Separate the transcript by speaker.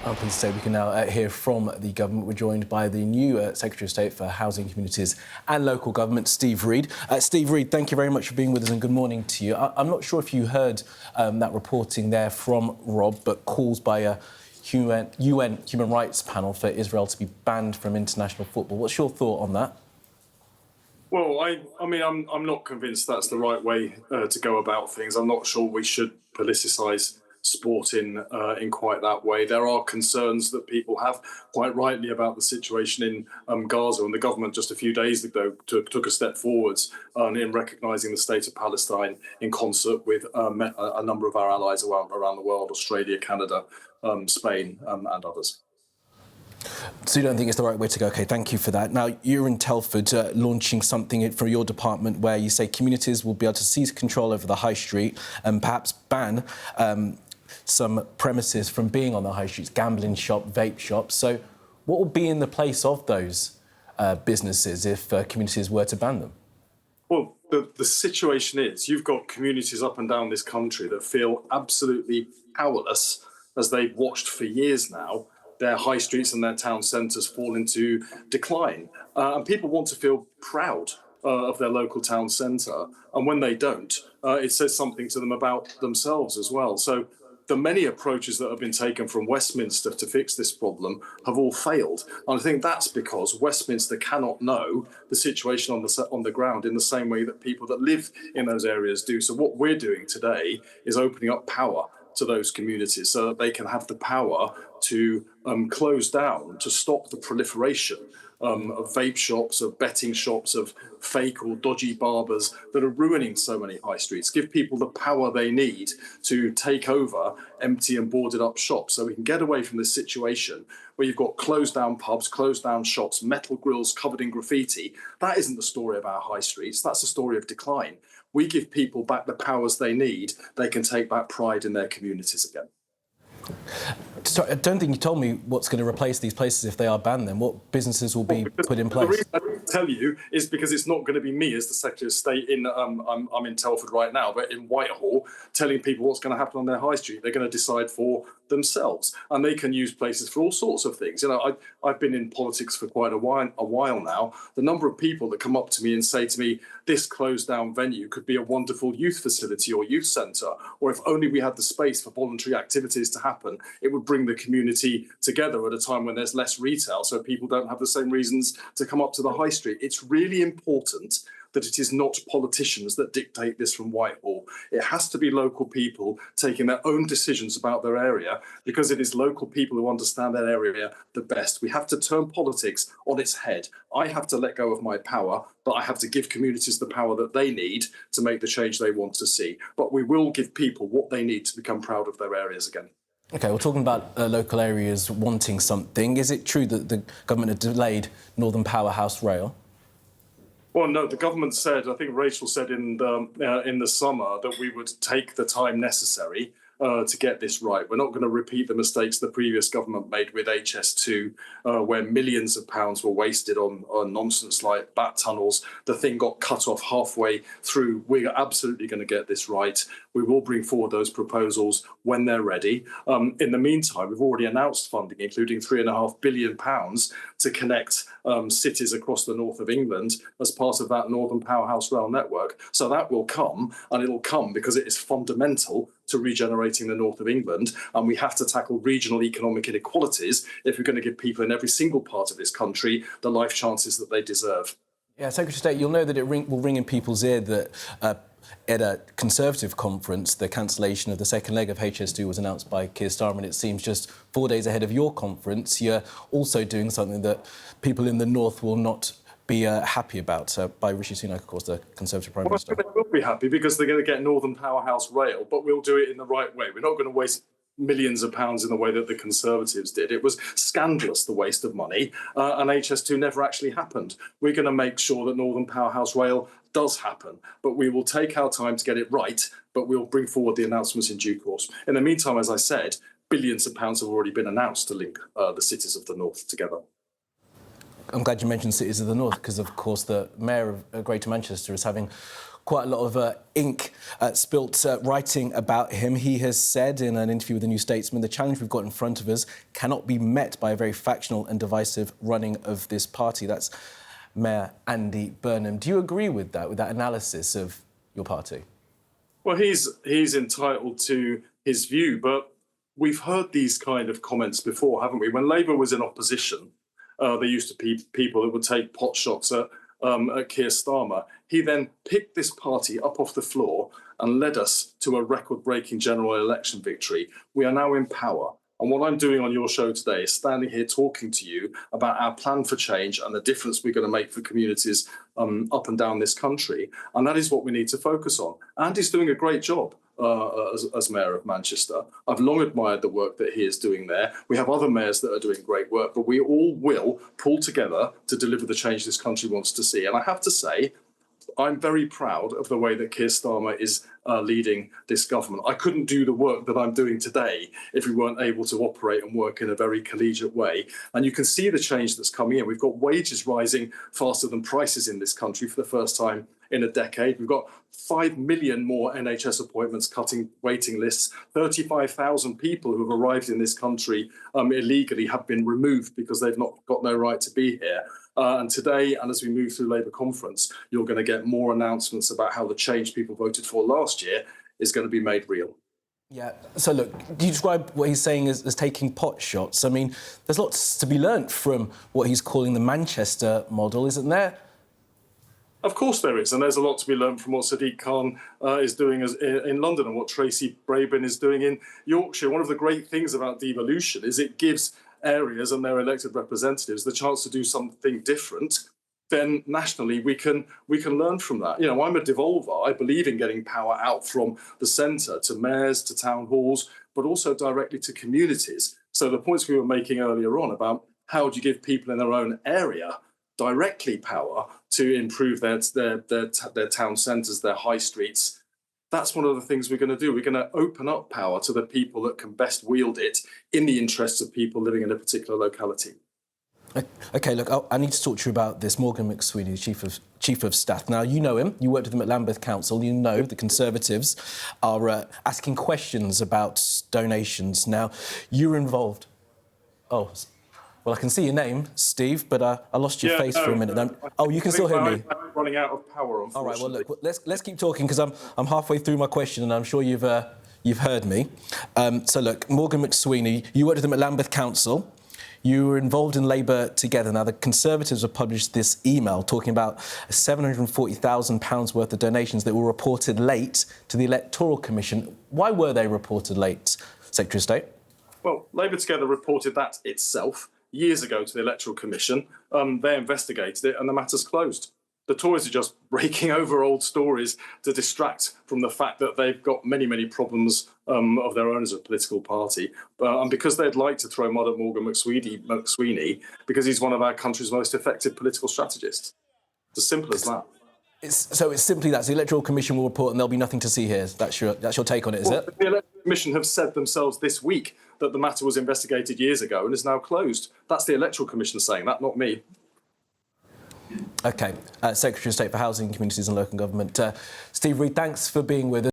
Speaker 1: I'm pleased to say we can now hear from the government. We're joined by the new Secretary of State for Housing, Communities and Local Government, Steve Reid. Steve Reid, thank you very much for being with us and good morning to you. I'm not sure if you heard that reporting there from Rob, but calls by a UN Human Rights panel for Israel to be banned from international football. What's your thought on that?
Speaker 2: Well, I mean, I'm not convinced that's the right way to go about things. I'm not sure we should politicise sport in quite that way. There are concerns that people have, quite rightly, about the situation in Gaza, and the government just a few days ago took a step forwards in recognising the state of Palestine in concert with a number of our allies around the world: Australia, Canada, Spain, and others.
Speaker 1: So you don't think it's the right way to go? OK, thank you for that. Now, you're in Telford launching something for your department where you say communities will be able to seize control over the high street and perhaps ban some premises from being on the high streets, gambling shop, vape shops. So what will be in the place of those businesses if communities were to ban them?
Speaker 2: Well, the situation is you've got communities up and down this country that feel absolutely powerless as they've watched for years now their high streets and their town centres fall into decline. And people want to feel proud of their local town centre. And when they don't, it says something to them about themselves as well. So the many approaches that have been taken from Westminster to fix this problem have all failed. And I think that's because Westminster cannot know the situation on the ground in the same way that people that live in those areas do. So what we're doing today is opening up power to those communities so that they can have the power to close down, to stop the proliferation of vape shops, of betting shops, of fake or dodgy barbers that are ruining so many high streets. Give people the power they need to take over empty and boarded up shops so we can get away from this situation where you've got closed down pubs, closed down shops, metal grills covered in graffiti. That isn't the story of our high streets. That's a story of decline. We give people back the powers they need. They can take back pride in their communities again.
Speaker 1: Sorry, I don't think you told me what's going to replace these places if they are banned then. What businesses will be put in place?
Speaker 2: The reason I didn't tell you is because it's not going to be me as the Secretary of State I'm in Telford right now, but in Whitehall, telling people what's going to happen on their high street. They're going to decide for themselves, and they can use places for all sorts of things. You know, I've been in politics for quite a while now. The number of people that come up to me and say to me, this closed down venue could be a wonderful youth facility or youth centre, or if only we had the space for voluntary activities to happen, it would bring the community together at a time when there's less retail, so people don't have the same reasons to come up to the high street. It's really important that it is not politicians that dictate this from Whitehall. It has to be local people taking their own decisions about their area, because it is local people who understand their area the best. We have to turn politics on its head. I have to let go of my power, but I have to give communities the power that they need to make the change they want to see. But we will give people what they need to become proud of their areas again.
Speaker 1: OK, we're talking about local areas wanting something. Is it true that the government had delayed Northern Powerhouse Rail?
Speaker 2: Well, no, the government said, I think Rachel said in the summer, that we would take the time necessary to get this right. We're not going to repeat the mistakes the previous government made with HS2, where millions of pounds were wasted on nonsense like bat tunnels. The thing got cut off halfway through. We are absolutely going to get this right. We will bring forward those proposals when they're ready. In the meantime, we've already announced funding, including £3.5 billion to connect cities across the north of England as part of that Northern Powerhouse Rail network. So that will come, and it'll come because it is fundamental to regenerating the north of England, and we have to tackle regional economic inequalities if we're going to give people in every single part of this country the life chances that they deserve.
Speaker 1: Yeah, Secretary of State, you'll know that it will ring in people's ear that at a Conservative conference, the cancellation of the second leg of HS2 was announced by Keir Starmer, and it seems just 4 days ahead of your conference, you're also doing something that people in the north will not be happy about, by Rishi Sunak, of course, the Conservative Prime Minister.
Speaker 2: They will be happy because they're going to get Northern Powerhouse Rail, but we'll do it in the right way. We're not going to waste millions of pounds in the way that the Conservatives did. It was scandalous, the waste of money, and HS2 never actually happened. We're going to make sure that Northern Powerhouse Rail does happen, but we will take our time to get it right, but we'll bring forward the announcements in due course. In the meantime, as I said, billions of pounds have already been announced to link the cities of the north together.
Speaker 1: I'm glad you mentioned cities of the north, because, of course, the Mayor of Greater Manchester is having quite a lot of ink spilt writing about him. He has said in an interview with the New Statesman, the challenge we've got in front of us cannot be met by a very factional and divisive running of this party. That's Mayor Andy Burnham. Do you agree with that analysis of your party?
Speaker 2: Well, he's entitled to his view, but we've heard these kind of comments before, haven't we? When Labour was in opposition, there used to be people that would take potshots at Keir Starmer. He then picked this party up off the floor and led us to a record-breaking general election victory. We are now in power. And what I'm doing on your show today is standing here talking to you about our plan for change and the difference we're going to make for communities up and down this country. And that is what we need to focus on. Andy's doing a great job as Mayor of Manchester. I've long admired the work that he is doing there. We have other mayors that are doing great work, but we all will pull together to deliver the change this country wants to see. And I have to say, I'm very proud of the way that Keir Starmer is leading this government. I couldn't do the work that I'm doing today if we weren't able to operate and work in a very collegiate way. And you can see the change that's coming in. We've got wages rising faster than prices in this country for the first time in a decade. We've got 5 million more NHS appointments cutting waiting lists. 35,000 people who have arrived in this country illegally have been removed because they've not got no right to be here. And today, and as we move through Labour conference, you're going to get more announcements about how the change people voted for last year is going to be made real.
Speaker 1: Yeah, so look, do you describe what he's saying as taking pot shots? I mean, there's lots to be learnt from what he's calling the Manchester model, isn't there?
Speaker 2: Of course there is, and there's a lot to be learned from what Sadiq Khan is doing in London and what Tracy Brabin is doing in Yorkshire. One of the great things about devolution is it gives areas and their elected representatives the chance to do something different. Then nationally we can learn from that. You know, I'm a devolver. I believe in getting power out from the centre to mayors, to town halls, but also directly to communities. So the points we were making earlier on about how do you give people in their own area directly power to improve their town centres, their high streets. That's one of the things we're going to do. We're going to open up power to the people that can best wield it in the interests of people living in a particular locality.
Speaker 1: OK, look, I need to talk to you about this. Morgan McSweeney, Chief of Staff. Now, you know him. You worked with him at Lambeth Council. You know the Conservatives are asking questions about donations. Now, you're involved. Oh, well, I can see your name, Steve, but I lost your face for a minute. Oh, you can still hear me.
Speaker 2: I'm running out of power, unfortunately.
Speaker 1: All right, well, look, let's keep talking because I'm halfway through my question and I'm sure you've heard me. So, look, Morgan McSweeney, you worked with him at Lambeth Council. You were involved in Labour together. Now, the Conservatives have published this email talking about £740,000 worth of donations that were reported late to the Electoral Commission. Why were they reported late, Secretary of State?
Speaker 2: Well, Labour Together reported that itself years ago to the Electoral Commission. They investigated it and the matter's closed. The Tories are just breaking over old stories to distract from the fact that they've got many, many problems of their own as a political party. And because they'd like to throw mud at Morgan McSweeney because he's one of our country's most effective political strategists. It's as simple as that.
Speaker 1: So it's simply that. So the Electoral Commission will report and there'll be nothing to see here. That's your take on it, is it?
Speaker 2: The Electoral Commission have said themselves this week that the matter was investigated years ago and is now closed. That's the Electoral Commission saying that, not me.
Speaker 1: OK. Secretary of State for Housing, Communities and Local Government, Steve Reid, thanks for being with us.